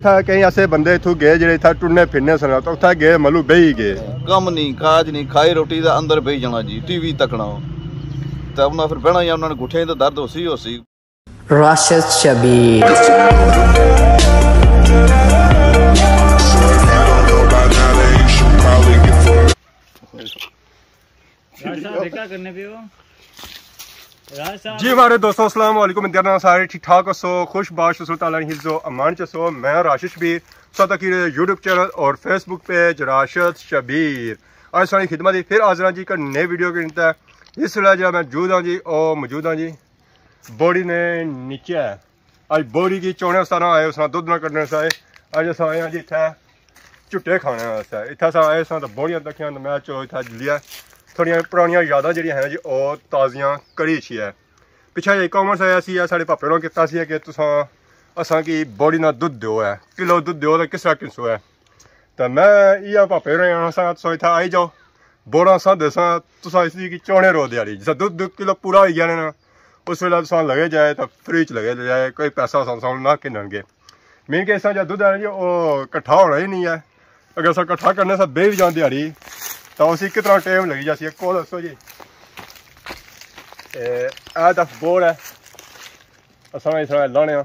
था कहीं ऐसे बंदे इथों गए जेडे इथा टुरने फिरने सन तो उथा गए मतलब बेही गए कम नहीं काज नहीं खाई रोटी दा अंदर बेही जाना जी टीवी तकना ते उन्हां फिर बहना या उन्हां घुठे दा दर्द होसी Rashid Shabir जी हमारे दोस्तों अस्सलाम वालेकुम इंतज़ार सारे ठीक ठाक सो खुश बाश हिज़्ज़ो अमान च सो मैं राशिद शबीर साथ की यूट्यूब चैनल और फेसबुक पेज राशिद शबीर आज सारी खिदमत फिर हाजिर जी का नए वीडियो के है इस वेला जो मैं मौजूद हाँ जी और मौजूद हाँ जी बोड़ी ने नीचे है अज बोड़ी की चौने सारा आए उस दुध ना कटने से अज अस आए जी इतना झुट्टे खाने वास्ते इतना अस आए तो बोड़ियाँ तकियाँ मैं चलो इतना लिया थोड़िया पुरानियां यादां जी हैं जी और ताज़ियां कड़ी अच्छी है पिछले एक कॉमर्स आया सी साढ़े पापे ने किया सी कि तुसा असा की बॉडी ना दुध दो है किलो दुध दो तो किस तरह किसो है तो मैं इया पापे ने आना सा तुम इतना आई जाओ बोड़ा सा दसा तुसा इसकी चौने रो दिहाड़ी जिस दुध किलो पूरा हो गया ना उस वेला तुसा लगे जाए तो फ्री च लगे जाए कोई पैसा सा ना किनगे मीन के इस जो दुध है जी वो कट्ठा होना ही नहीं है अगर अस कट्ठा करने से बह भी जाए दिहाड़ी तो उसी कितना टाइम लगी जासी को दसो जी दस बोर्ड है असा इस लाने हूँ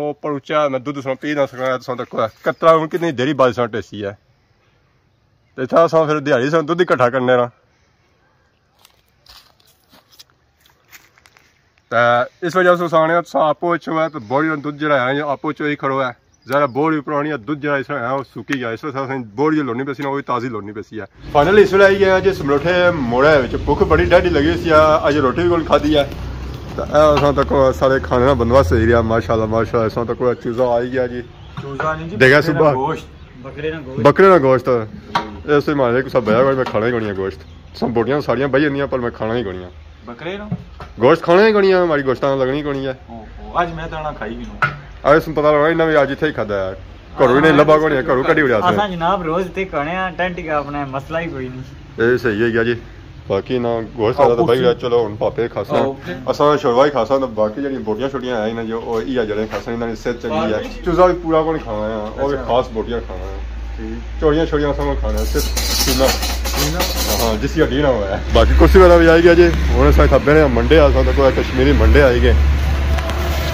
उपर उच्चा मैं दुध सौ पी ना सकना तक कतरा हूँ कितनी देरी बाद सौ टेसी है तो इतना अस फिर दिहाड़ी सौ दुध इकट्ठा करने ना तो इस वजह से आने आपो अच्छो है तो बॉडी दुध जो है आपो चो ही खड़ो है ज़्यादा बोर्ड भी पुरानी दुध जो है वो सुकी गया इस वजह बोर्ड जो लोनी पैसी ना वो ताज़ी लोनी पैसी है फाइनली इस वे आई गया जी समरोठे मोड़ा भुख बड़ी डाढ़ी लगी सी अज रोटी भी कोई खाधी है तो अस तक सारे खाने का बंदोबस्त सही रहा माशाल्लाह अस तक चूजा आई गया जी देखा सुबह बकरे का गोश्त इस मारे कुछ बया मैं खाना ही कोनी गोश्त सब बोटियां सारियां बही जांदियां पर मैं खाना ही कोनी बकरे गोश्त खाना ही कोनी हमारी गोश्तां लगनी कोनी है आज मैं तो खाई भी नहीं अस पता लगा इन्हें भी अज इतना ही खादा है घरों नहीं लभा को नहीं घरों कड़ी उड़िया जनाब रोज ते खाने टेंट का अपना मसला ही कोई नहीं ये सही है गया जी बाकी ना गोश्त वाला तो भाई चलो हुन पापे खासा असा शोरवा ही खासा तो बाकी जी बोटियां छोटियां है ना जो इया जड़े खासा इन्होंने सेहत चंगी है चूजा भी पूरा को नहीं खाना है और खास बोटियां खाना है चौड़ियां छोड़ियां सब खाना सिर्फ हाँ जिसकी हड्डी ना हुआ है बाकी कुर्सी वाला भी आई गया जी हूँ अस खब्बे ने मंडे आ कश्मीरी मंडे आई गए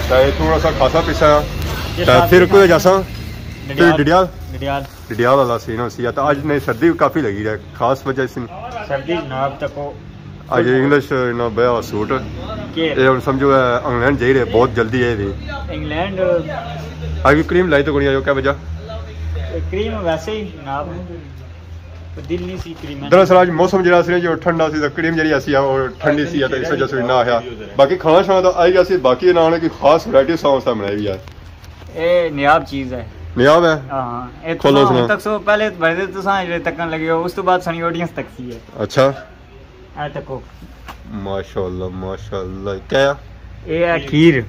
थोड़ा सा खासा पीसा फिर कोई जैसा डिडियाल वाला सीन हो सी तो आज नहीं सर्दी काफ़ी लगी है खास वजह से सर्दी जनाब तक आज इंग्लिश ना बया सूट ये हम समझो इंग्लैंड जा रहे बहुत जल्दी है इंग्लैंड आज क्रीम लाई तो कोई आयो क्या वजह क्रीम वैसे ही जनाब दिल नहीं सी क्रीम दरअसल आज मौसम जरा सी जो ठंडा सी तो क्रीम जरी ऐसी और ठंडी सी तो इस वजह से ना आया बाकी खाना शाना तो आई गया सी बाकी ना की खास वैरायटी सॉन्ग सा बनाई है ये नियाब चीज है नियाब है हां खोलो तक सो पहले बड़े तो सा जे तकन लगे हो उस तो बाद सनी ऑडियंस तक सी है अच्छा आ तको माशाल्लाह क्या ये है खीर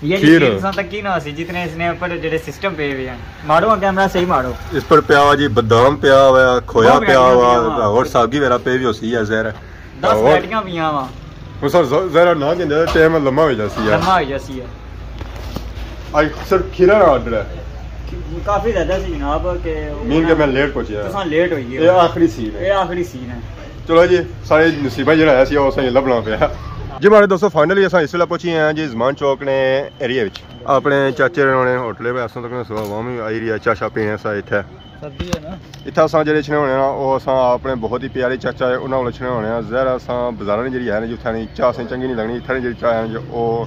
ये खीर तक की ना सी जितने इसने ऊपर जेडे सिस्टम पे हुए हैं मारो कैमरा सही मारो इस पर प्या जी बादाम प्या हुआ खोया प्या हुआ और सागी वेरा पे भी होसी है जहर 10 बैटियां पिया वा वो सर जहर ना के टाइम लम्मा हो जासी है आज सिर्फ खीरा ऑर्डर है काफी ज्यादा सी जनाब के मीन के मैं लेट पहुंचा तुसा लेट होई है ये आखिरी सीन है चलो जी सारे नसीबा जरा है सी वो सही लभना पिया जी हमारे दोस्तों फाइनली अस इस वेला पहुंची हैं जी जमान चौक ने एरिया अपने चाचे ने होटल पे असों तक आवाम भी आई रही है चाह पीने इतने इतना अस जो होने ना वो अस अपने बहुत ही प्यारे चाचा है उन्होंने छने होने जहर अस बाजारा जी है जितना नहीं चाह असें चंगी नहीं लगनी इतने जी चाह है जो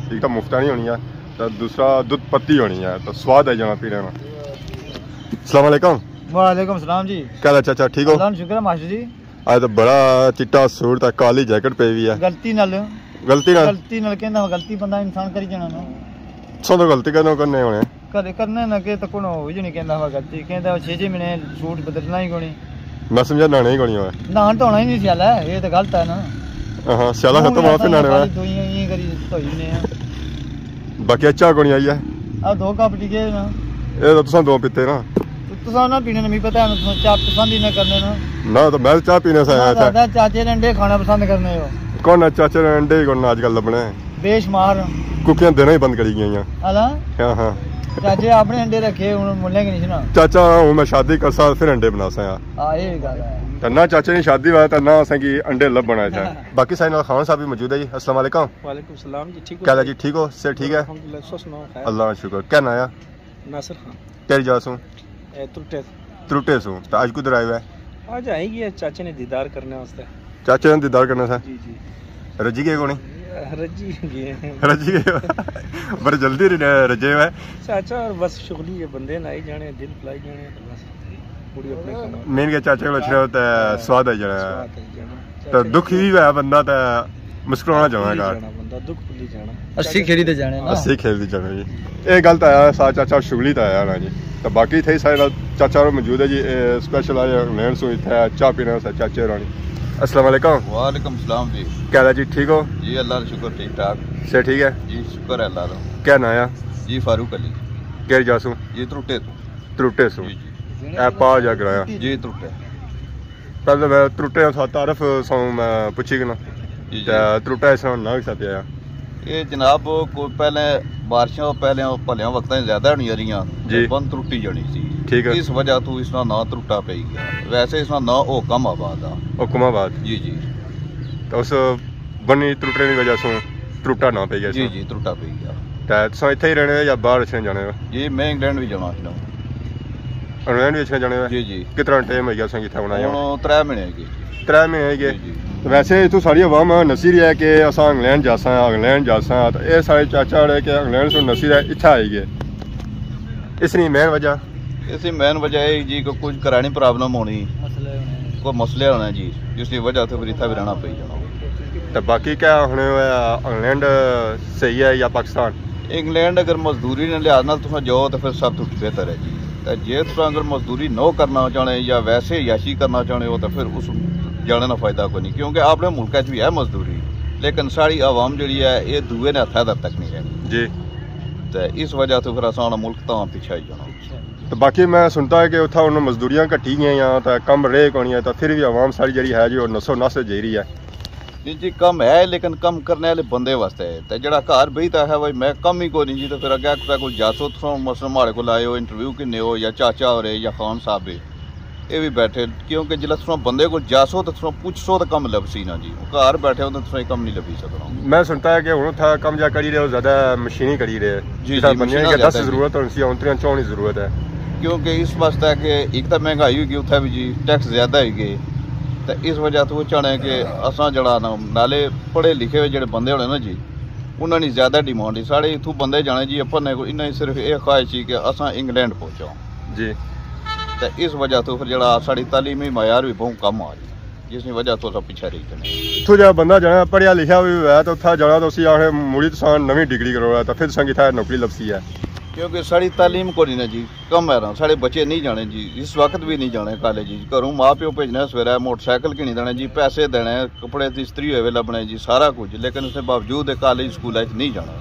एक तो मुफ्त नहीं होनी है तो दूसरा दुध पत्ती होनी है तो स्वाद है जाना पीने में अस्सलाम वालेकुम वालेकुम सलाम जी क्या चाचा ठीक हो शुक्र मास्टर जी आज तो बड़ा चिट्टा सूट था काली जैकेट पे भी है गलती नाल कहंदा गलती बंदा इंसान करी जाना ना सो तो गलती करने होने करे करने ना के तो कोन हो जो नहीं कहंदा गलती कहंदा 6 महीने सूट बदलना ही कोनी मैं समझा नाने ही कोनी होए नान तो होना ही नहीं स्याला है ये तो गलत है ना हां स्याला खत्म हुआ फिर नाने में दोइयां ये करी धोई ने बाकी अच्छा कोनी आई है आ 2 कप पीके ना ये तो तुसा 2 पीते ना तुसा ना पीने नहीं पता है चाय पसंद ही ना करने ना तो मैं चाय पीने से आया था दादा चाचे ने अंडे खाना पसंद करने हो कौन चाचे ने अंडे कौन आजकल लबने बेशुमार कुकियां देना ही बंद करी गई हां हां चाचे अपने अंडे रखे हुन मुल्ले के नहीं ना चाचा हूं मैं शादी करसा फिर अंडे बनासा यार हां ये भी गल है तन्ना चाचे की शादी हुआ तन्ना असें की अंडे लभना है बाकी सारे नाल खान साहब भी मौजूद है जी अस्सलाम वालेकुम वालेकुम सलाम जी ठीक हो क्या जी ठीक हो से ठीक है अल्हम्दुलिल्लाह सो सुनाओ खैर अल्लाह का शुक्र क्या नाया नासिर खान तेरी जासू त्रुटे त्रुटे सू तो आज कुधर आए हुए आज आएगी चाचा ने दीदार करने वास्ते चाचा ने दीदार करना था जी जी रजी गए कोनी रजी गए रजी गए बड़े जल्दी रजे हुए चाचा और बस शुगली ये बंदे ना आई जाने दिल फलाई जाने तो बस पूरी अपने काम मेन के चाचा को अच्छे होता है स्वाद आई जाना तो दुख ही है बंदा तो मुस्कुराना जाना बंदा दुख भूली जाना 80 खेली ते जाने ना 80 खेलदी जाना जी ये गलत आया सा चाचा शुगली तो आया ना जी तो बाकी थे सारे चाचा और मौजूद है जी स्पेशल आए इंग्लैंड से इतना चाह पीने से चाचे रानी अस्सलाम वालेकुम वालेकुम सलाम जी क्या हाल जी ठीक हो जी अल्लाह का शुक्र ठीक ठाक से ठीक है जी शुक्र है अल्लाह का क्या नाया जी फारूक अली क्या जासू जी त्रुटे त्रुटे सू जी जी ए पा जा कराया जी त्रुटे पहले मैं त्रुटे सा तारफ सो मैं पूछी ना जी त्रुटा इस ना भी साथ आया ये जनाब कोई पहले बारिशों पहले भलिया वक्त ज्यादा नहीं रही जी बंद त्रुटी जानी सी ठीक है इस वजह तो इसका ना त्रुटा पे गया वैसे इसका ना हुकमाबाद आ हुकमाबाद जी जी तो उस बनी त्रुटने की वजह से त्रुटा ना पे गया जी जी त्रुटा पे गया तो इतने ही रहने या बाहर अच्छे जाने जी मैं इंग्लैंड भी जाना था इंग्लैंड भी अच्छे जाने जी जी कितना टाइम हो गया कितना होना है 3 महीने की 3 महीने जी गए तो वैसे इतों सारी अवाम नसी रही है कि अस इंग्लैंड जासा इंग्लैंड जासा तो ये सारे चाचा रहे कि इंग्लैंड से नसी रहे इतना आई गए इसलिए मेन वजह इसी मेन वजह है जी को कुछ करानी प्रॉब्लम होनी कोई मसले होना जी जिसकी वजह से फिर इतना भी रहना पे जाना तो बाकी क्या होने इंग्लैंड सही है या पाकिस्तान इंग्लैंड अगर मजदूरी ने लिहाज नाल तुम जाओ तो फिर सब तो बेहतर है जी तो जे तुम अगर मजदूरी न करना चाहते या वैसे याशी करना चाहते हो तो फिर उस जाने का फायदा कोई नहीं क्योंकि अपने मुल्क भी है मजदूरी लेकिन साड़ी आवाम जी है ये दूए ने हथा तक नहीं रहनी जी तो इस वजह से फिर असा मुल्क तो पिछा ही जाना तो बाकी मैं सुनता है कि उतना उन्होंने मजदूरियाँ घटी गई तो कम रहे कौन है तो फिर भी आवाम सारी जी है जो नसो नस जी रही है जी जी कम है लेकिन कम करने वाले बंदे वास्ते है तो जरा घर बहीता है भाई मैं कम ही को नहीं जी तो फिर अगर कुछ को जासो मसलन माड़े को लाए हो इंटरव्यू किन्ने हो या चाचा हो रहे या खान साहब ये भी बैठे क्योंकि जिला तुम बंदे को जासो तो तुम पुछो तो कम लभसी ना जी घर बैठे हो तो तुम कम नहीं लभी सकना मैं सुनता है कि हूँ था कम जा करी रहे हो ज्यादा मशीनी करी रहे जी बंदे की 10 जरूरत है उनकी 4 की जरूरत है क्योंकि इस वास्ते है कि एक तो महंगाई होगी उत्थे भी जी टैक्स ज्यादा है गए तो इस वजह तो वो चाहने कि असा जड़ा ना नाले पढ़े लिखे हुए जो बंदे होने ना जी उन्होंने ज्यादा डिमांड है साढ़े इतों बंदे जाने जी अपन इन्हें सिर्फ ये ख्वाहिश ही कि असा इंग्लैंड पहुँचाओ जी तो इस वजह तो फिर जरा साड़ी तालीमी मयार भी बहुत कम आ रही जिसकी वजह तो सब पिछा रही जाने इतों जो बंदा जाना पढ़िया लिखा भी है तो उत्था जाना तो आखे मुड़ी तो नवी डिग्री करो तो फिर संग इतना नौकरी लभसी है क्योंकि साड़ी तालीम को नहीं ना जी कम है ना साढ़े बच्चे नहीं जाने जी इस वक्त भी नहीं जाने कॉलेज जी घरों माँ प्यो भेजना सवेरे मोटरसाइकिल की नहीं देने जी पैसे देने कपड़े की इस्त्री हुए लभने जी सारा कुछ लेकिन उसके बावजूद कॉलेज स्कूल नहीं जाना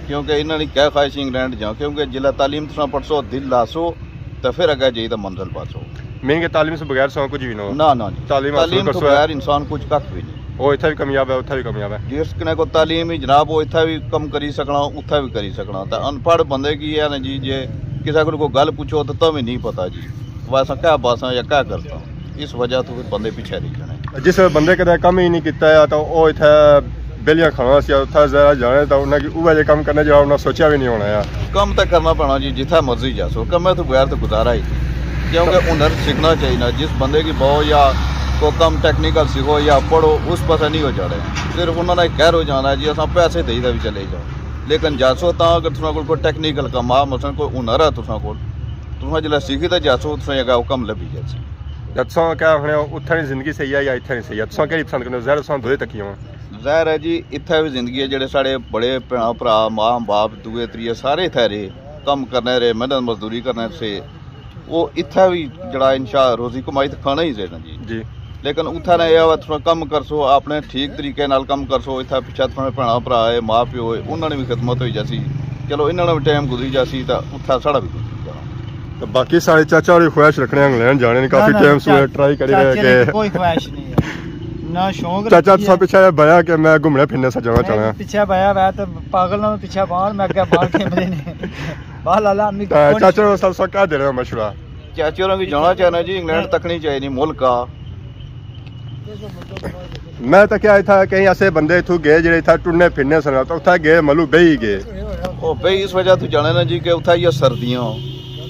क्योंकि इन्होंने क्या ख्वाहिश इंग्लैंड जाओ क्योंकि जिला तालीम तुम पढ़सो दिल लासो तो फिर अगर जाइए तो मंजिल पासो मेन के तालीम से बगैर सौ कुछ भी ना ना जी तालीम तो बगैर इंसान कुछ कख भी नहीं वो इतना भी कमयाब है उत्था भी कमयाब है जिस कने को तालीम ही जनाब वो इतना भी कम करी सकना उत्था भी करी सकना तो अनपढ़ बंदे की है ना जी जे किसी को गल पूछो तो भी नहीं पता जी वैसा क्या बासा या क्या करता इस वजह तो फिर बंदे पीछे रह जाने जिस बंदे कदे कम ही नहीं किया तो वो इतना बेलियां खाना सी उत्था जरा जाने तो उन्हें उहे जे कम करने जो उन्हें सोचा भी नहीं होना यार कम तो करना पैना जी जिथा मर्जी जा सो कम तो बगैर तो गुजारा ही क्योंकि हुनर सीखना चाहिए ना जिस बंदे की बहुत या को कम टेक्निकल सीखो या पढ़ो उस पास नहीं हो जाने सिर्फ उन्होंने कहर हो जाना जी अस पैसे दे भी चले जाओ लेकिन जासो तो अगर तुम कोई टेक्निकल कम आ मसलन कोई हुनर है तुम जिला सीखी तो जासो तुम कम लभी जाए तुसा क्या होने उत्थे जिंदगी सही है या इत्थे नहीं सही है तुसा केह्ड़ी पसंद करदे हो ज़ाहिर तुसा दोए तकी हो ज़ाहिर है जी इत्थे भी जिंदगी है जेह्ड़े साढ़े बड़े भैन भरा मां बाप दुए त्रिये सारे इत्थे रेह् कम करने रहे मेहनत मजदूरी करने से वो इत्थे भी जड़ा इंशा रोजी कमाई तो खाना ही रहना जी लेकिन उत्थे ने यह तुम कम करसो अपने ठीक तरीके नाल कम करसो इत्थे पिछे थोड़े भैन भरा है माँ प्यो है उन्होंने भी खिदमत हो जासी चलो इन्होंने भी टाइम गुजरी जासी तो उत्थे साढ़ा भी गुजरी जाना तो बाकी सारे चाचा और ख्वाहिश रखने इंग्लैंड जाने काफी टाइम से ट्राई करी रहे कोई ख्वाहिश नहीं है ना शौक चाचा सब पीछे बया कि मैं घूमने फिरने से जाना चाहना पीछे बया वै तो पागल ना पीछे बाहर मैं क्या बाहर खेमदे ने बाहर लाला अम्मी चाचा सब क्या दे रहे हो मशवरा चाचे होरें की जाना चाहना जी इंग्लैंड तकनी चाहिए मुल्क का मैं तो क्या था कहीं ऐसे बंदे इथू गए जेडे इथा टुरने फिरने सन तो उथा गए मलू बेही गए ओ भाई इस वजह तू जाने ना जी कि उथा ये सर्दियां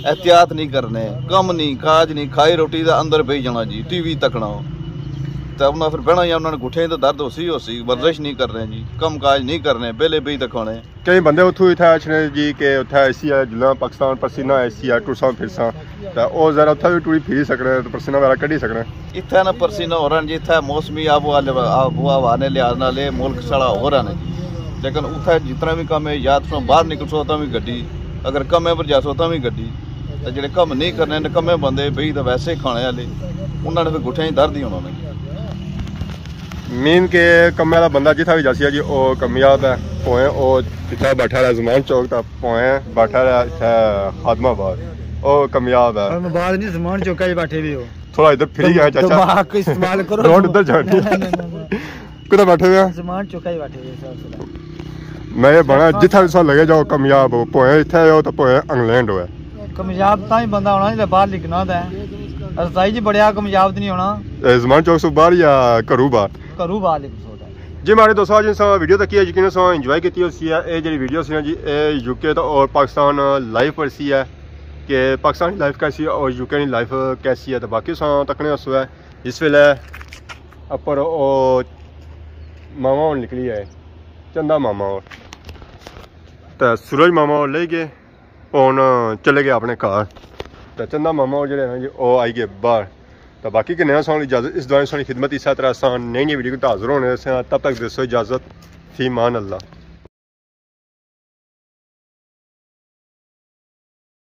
एहतियात नहीं करने कम नहीं काज नहीं खाई रोटी दा अंदर बेही जाना जी टीवी तकना तब ना फिर बहना या उन्होंने गुठे तो दर्द होसी वर्जिश नहीं कर रहे जी कम काज नहीं करने बेले बेही तकाने कई बंदे उथू इथा अच्छे जी के उथा ऐसी है जिला पाकिस्तान पसीना ऐसी है टुरसा फिरसा तो ओ जरा उथा भी टुरी फिरी सकने तो पसीना वगैरह कढ़ी सकने इत्थे ना पसीना हो रहा जी इत्थे मौसमी आबोहवा ने लिहाज नाल मुल्क साढ़ा हो रहा है लेकिन उथे जितना भी कम है या तो बाहर निकल सो तो भी गड्डी अगर कमे पर जा सो तो भी गड्डी तो जेडे कम नहीं करने नकमे बंदे बही तो वैसे खाने वाले उन्होंने फिर गुठे दर्द ही होना मीन के कम्मे वाला बंदा जिथा भी जासी है जी ओ कामयाब है पोए ओ इथा बैठा रहा ज़मान चौक ता पोए बैठा रहा इथा खादमाबाद ओ कामयाब है हम बाद नहीं ज़मान चौक ही बैठे भी हो थोड़ा इधर फिर गया चाचा दिमाग को इस्तेमाल करो रोड उधर जानी किधर बैठे हुए ज़मान चौक ही बैठे हुए मैं ये बना जिथा भी सा लगे जाओ कामयाब हो पोए इथे हो तो पोए इंग्लैंड हो कामयाब ता ही बंदा होना जिसले बाहर लिखना होता है रसाई जी बड़िया कामयाब नहीं होना ज़मान चौक से बाहर या घरू बाहर करू बाहर लिख सकता है जी हमारे दोस्तों जिन वीडियो तक किया यकीन से इंजॉय की ये जी वीडियो सी जी यूके तो और पाकिस्तान लाइफ पर सी है कि पाकिस्तान की लाइफ कैसी है और यूके की लाइफ कैसी है तो बाकी तकने उस है इस वेले अपर ओ मामा और निकली है चंदा मामा और तो सूरज मामा और ले गए और चले गए अपने घर तो चंदा मामा और जो जी वो आई गए बाहर तो बाकी के नया सॉन्ग इजाज़त इस दौरान सोनी खिदमत इस तरह नई वीडियो को हाजिर होने से तब तक दोस्तों इजाज़त फी मान अल्लाह।